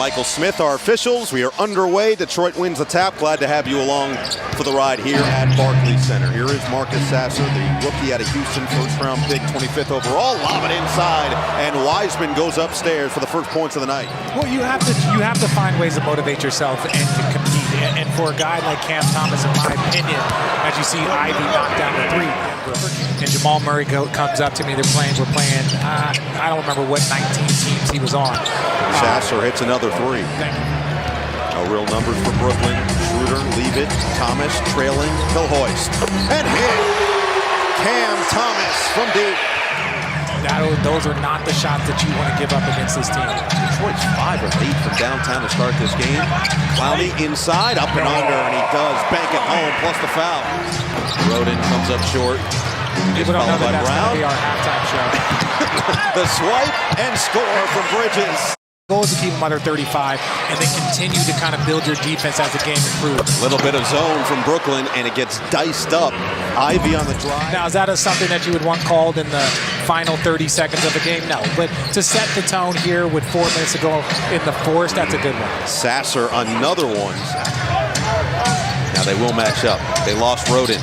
Michael Smith, our officials. We are underway. Detroit wins the tap. Glad to have you along for the ride here at Barclays Center. Here is Marcus Sasser, the rookie out of Houston, first-round pick, 25th overall. Lob it inside, and Wiseman goes upstairs for the first points of the night. Well, you have to find ways to motivate yourself and to compete. And for a guy like Cam Thomas, in my opinion, as you see Ivy knock down the three, and Jamal Murray comes up to me. We're playing. I don't remember what 19 teams he was on. Sasser hits another three. No real numbers for Brooklyn. Schroeder, leave it. Thomas trailing. He'll hoist. And hit. Cam Thomas from deep. Those are not the shots that you want to give up against this team. Detroit's 5 of 8 from downtown to start this game. Clowney inside, up and under, and he does bank it home, plus the foul. Rodin comes up short. People don't know that that's going to be our halftime show. The swipe and score from Bridges. The goal is to keep them under 35 and then continue to kind of build your defense as the game improves. A little bit of zone from Brooklyn, and it gets diced up. Ivy on the drive. Now, is that something that you would want called in the final 30 seconds of the game? No. But to set the tone here with 4 minutes to go in the fourth, that's a good one. Sasser, another one. Now they will match up. They lost Rodin.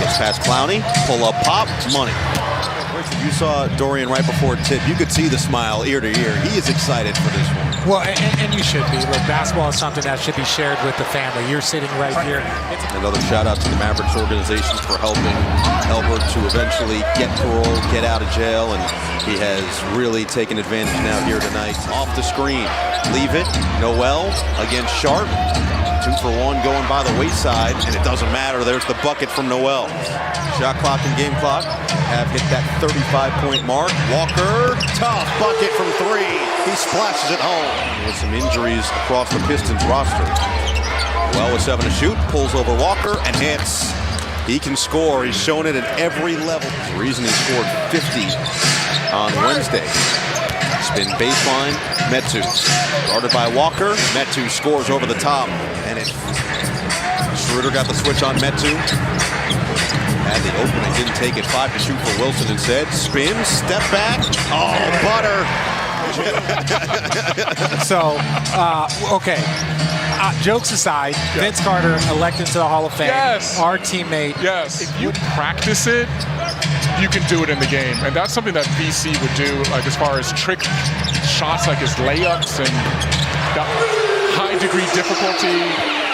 Gets past Clowney. Pull up pop. Money. You saw Dorian right before tip. You could see the smile ear to ear. He is excited for this one. Well, and you should be. Look, basketball is something that should be shared with the family. You're sitting right here. Another shout out to the Mavericks organizations for helping Albert to eventually get parole, get out of jail, and he has really taken advantage now here tonight. Off the screen, leave it. Noel against Sharp. 2 for 1 going by the wayside, and it doesn't matter. There's the bucket from Noel. Shot clock and game clock have hit that 35-point mark. Walker, tough bucket from 3. He splashes it home. With some injuries across the Pistons roster. Well, with 7 to shoot, pulls over Walker and hits. He can score. He's shown it at every level. The reason he scored 50 on Wednesday. Spin baseline, Metu. Guarded by Walker. Metu scores over the top. And Schroeder got the switch on Metu. Had the opening, didn't take it. 5 to shoot for Wilson instead. Spins, step back. Oh, butter. So, okay. Jokes aside, Vince Carter elected to the Hall of Fame. Yes. Our teammate. Yes. If you practice it, you can do it in the game. And that's something that VC would do, like as far as trick shots, like his layups and the high degree difficulty.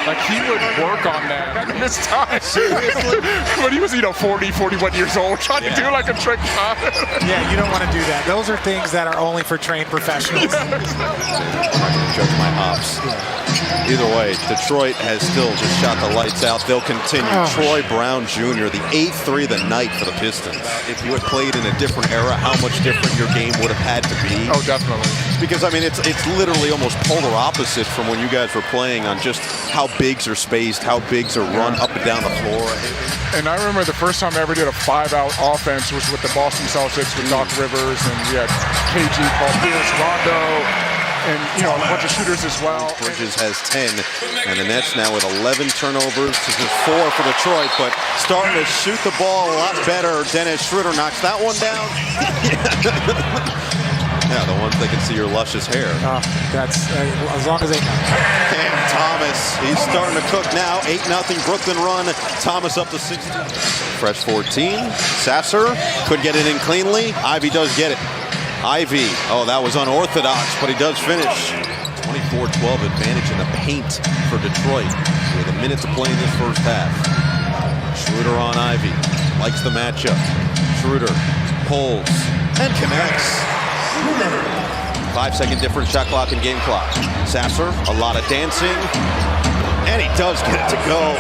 Like, he would work on that in his time. Seriously? When he was, 40, 41 years old, trying to do like a trick shot. Yeah, you don't want to do that. Those are things that are only for trained professionals. I'm not going to judge my hops. Either way, Detroit has still just shot the lights out. They'll continue. Troy Brown Jr., the 8th three of the night for the Pistons. If you had played in a different era, how much different your game would have had to be? Oh, definitely. Because, I mean, it's literally almost polar opposite from when you guys were playing on just how bigs are spaced, how bigs are run up and down the floor. And I remember the first time I ever did a 5-out offense was with the Boston Celtics with Doc Rivers, and we had KG, Paul Pierce, Rondo, and a bunch of shooters as well. Bridges has 10, and the Nets now with 11 turnovers. This is 4 for Detroit, but starting to shoot the ball a lot better. Dennis Schroeder knocks that one down. Yeah, the ones that can see your luscious hair. That's as long as they know. Cam Thomas, he's starting to cook now. 8-0 Brooklyn run. Thomas up to 16. Fresh 14. Sasser could get it in cleanly. Ivy does get it. Ivy, that was unorthodox, but he does finish. 24-12 advantage in the paint for Detroit with a minute to play in this first half. Schroeder on Ivy. Likes the matchup. Schroeder pulls and connects. 5-second difference, shot clock and game clock. Sasser, a lot of dancing, and he does get it to go.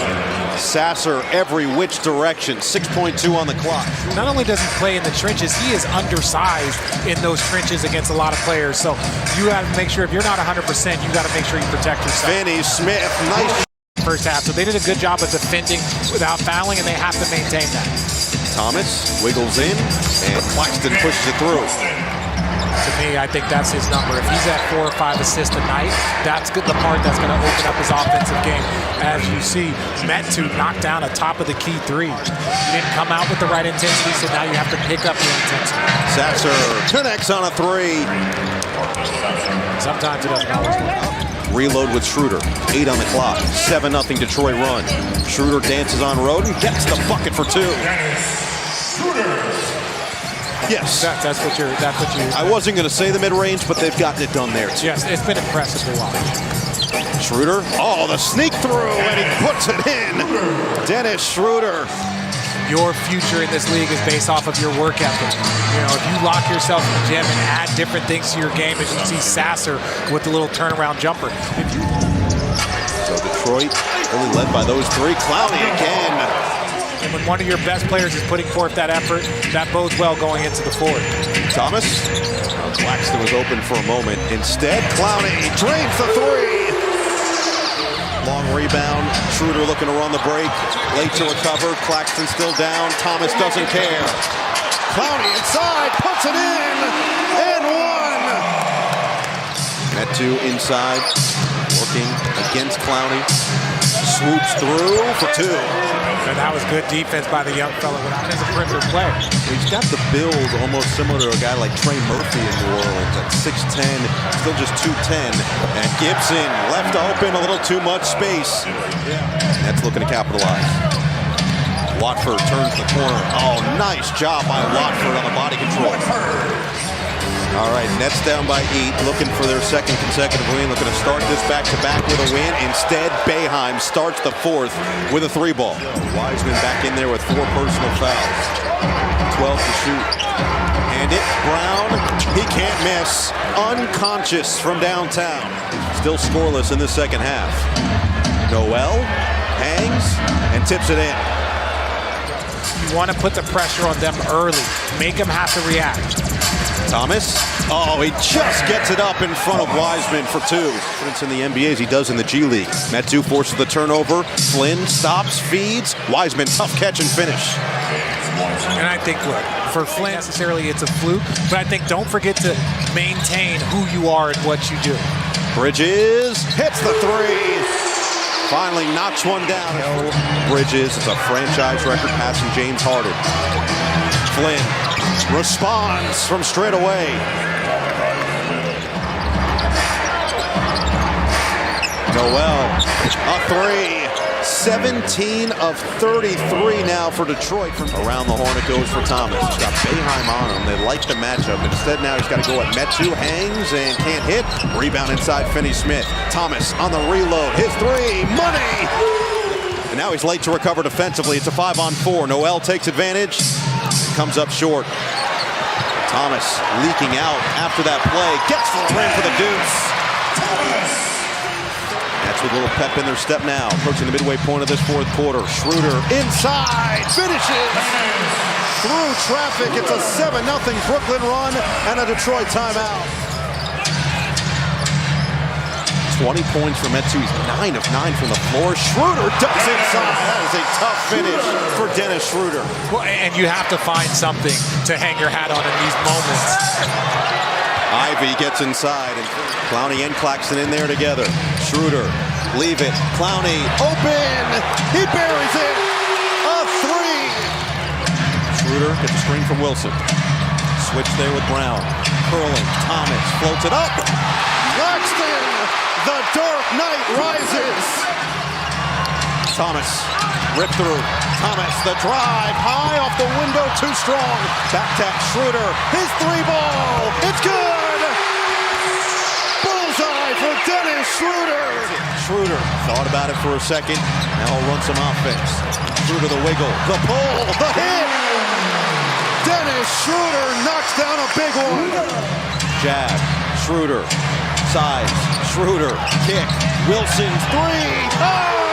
Sasser every which direction, 6.2 on the clock. Not only does he play in the trenches, he is undersized in those trenches against a lot of players. So you got to make sure, if you're not 100%, you got to make sure you protect yourself. Finney Smith, nice first half. So they did a good job of defending without fouling, and they have to maintain that. Thomas wiggles in, and Claxton pushes it through. To me, I think that's his number. If he's at 4 or 5 assists a night, that's good. The part that's going to open up his offensive game. As you see, Metu knocked down a top of the key 3. He didn't come out with the right intensity, so now you have to pick up the intensity. Sasser connects on a 3. Sometimes it doesn't always work. Reload with Schroeder. 8 on the clock. 7-0 Detroit run. Schroeder dances on Roden. Gets the bucket for 2. Yes. That's what you. I wasn't going to say the mid-range, but they've gotten it done there, too. Yes, it's been impressive to watch. Schroeder. Oh, the sneak through, and he puts it in. Dennis Schroeder. Your future in this league is based off of your work ethic. You know, if you lock yourself in the gym and add different things to your game, as you see Sasser with the little turnaround jumper. So Detroit only led by those 3. Clowney again. And when one of your best players is putting forth that effort, that bodes well going into the fourth. Thomas. Claxton was open for a moment. Instead, Clowney drains the 3. Long rebound. Schroeder looking to run the break. Late to recover. Claxton still down. Thomas doesn't care. Clowney inside. Puts it in. And 1. That 2 inside. Working against Clowney. Swoops through for 2. And that was good defense by the young fellow as a perimeter player. He's got the build almost similar to a guy like Trey Murphy in New Orleans at 6'10", still just 210. And Gibson left open, a little too much space. That's looking to capitalize. Watford turns the corner. Oh, nice job by Watford on the body control. All right, Nets down by 8, looking for their second consecutive win, looking to start this back-to-back with a win. Instead, Boeheim starts the 4th with a 3-ball. Wiseman back in there with 4 personal fouls. 12 to shoot. And it, Brown, he can't miss. Unconscious from downtown. Still scoreless in the second half. Noel hangs and tips it in. You want to put the pressure on them early. Make them have to react. Thomas, oh, he just gets it up in front of Wiseman for 2. It's in the NBA as he does in the G League. Metu forces the turnover. Flynn stops, feeds. Wiseman, tough catch and finish. And I think, look, for Flynn, necessarily it's a fluke, but I think don't forget to maintain who you are and what you do. Bridges hits the 3. Finally knocks one down. Bridges, it's a franchise record passing James Harden. Flynn responds from straight away. Noel, a 3. 17 of 33 now for Detroit. From around the horn it goes for Thomas. He's got Boeheim on him. They like the matchup. Instead now he's got to go at Metu. Hangs and can't hit. Rebound inside Finney-Smith. Thomas on the reload. His 3. Money! And now he's late to recover defensively. It's a 5-on-4. Noel takes advantage. Comes up short. Thomas leaking out after that play. Gets to the rim for the deuce. That's with a little pep in their step now. Approaching the midway point of this 4th quarter. Schroeder inside. Finishes. Through traffic. It's a 7-0 Brooklyn run and a Detroit timeout. 20 points for Metu. He's 9 of 9 from the floor. Schroeder ducks inside. That is a tough finish for Dennis Schroeder. Well, and you have to find something to hang your hat on in these moments. Ivy gets inside, and Clowney and Claxton in there together. Schroeder, leave it. Clowney, open. He buries it. A 3. Schroeder gets a screen from Wilson. Switch there with Brown. Curling. Thomas floats it up. Claxton. The Dark Knight rises. Thomas, rip through. Thomas, the drive, high off the window, too strong. Back tap Schroeder, his 3-ball. It's good. Bullseye for Dennis Schroeder. Schroeder thought about it for a second. Now he'll run some offense. Schroeder the wiggle, the pull, the hit. Dennis Schroeder knocks down a big one. Jab, Schroeder, size. Schroeder, kick, Wilson's 3. Oh!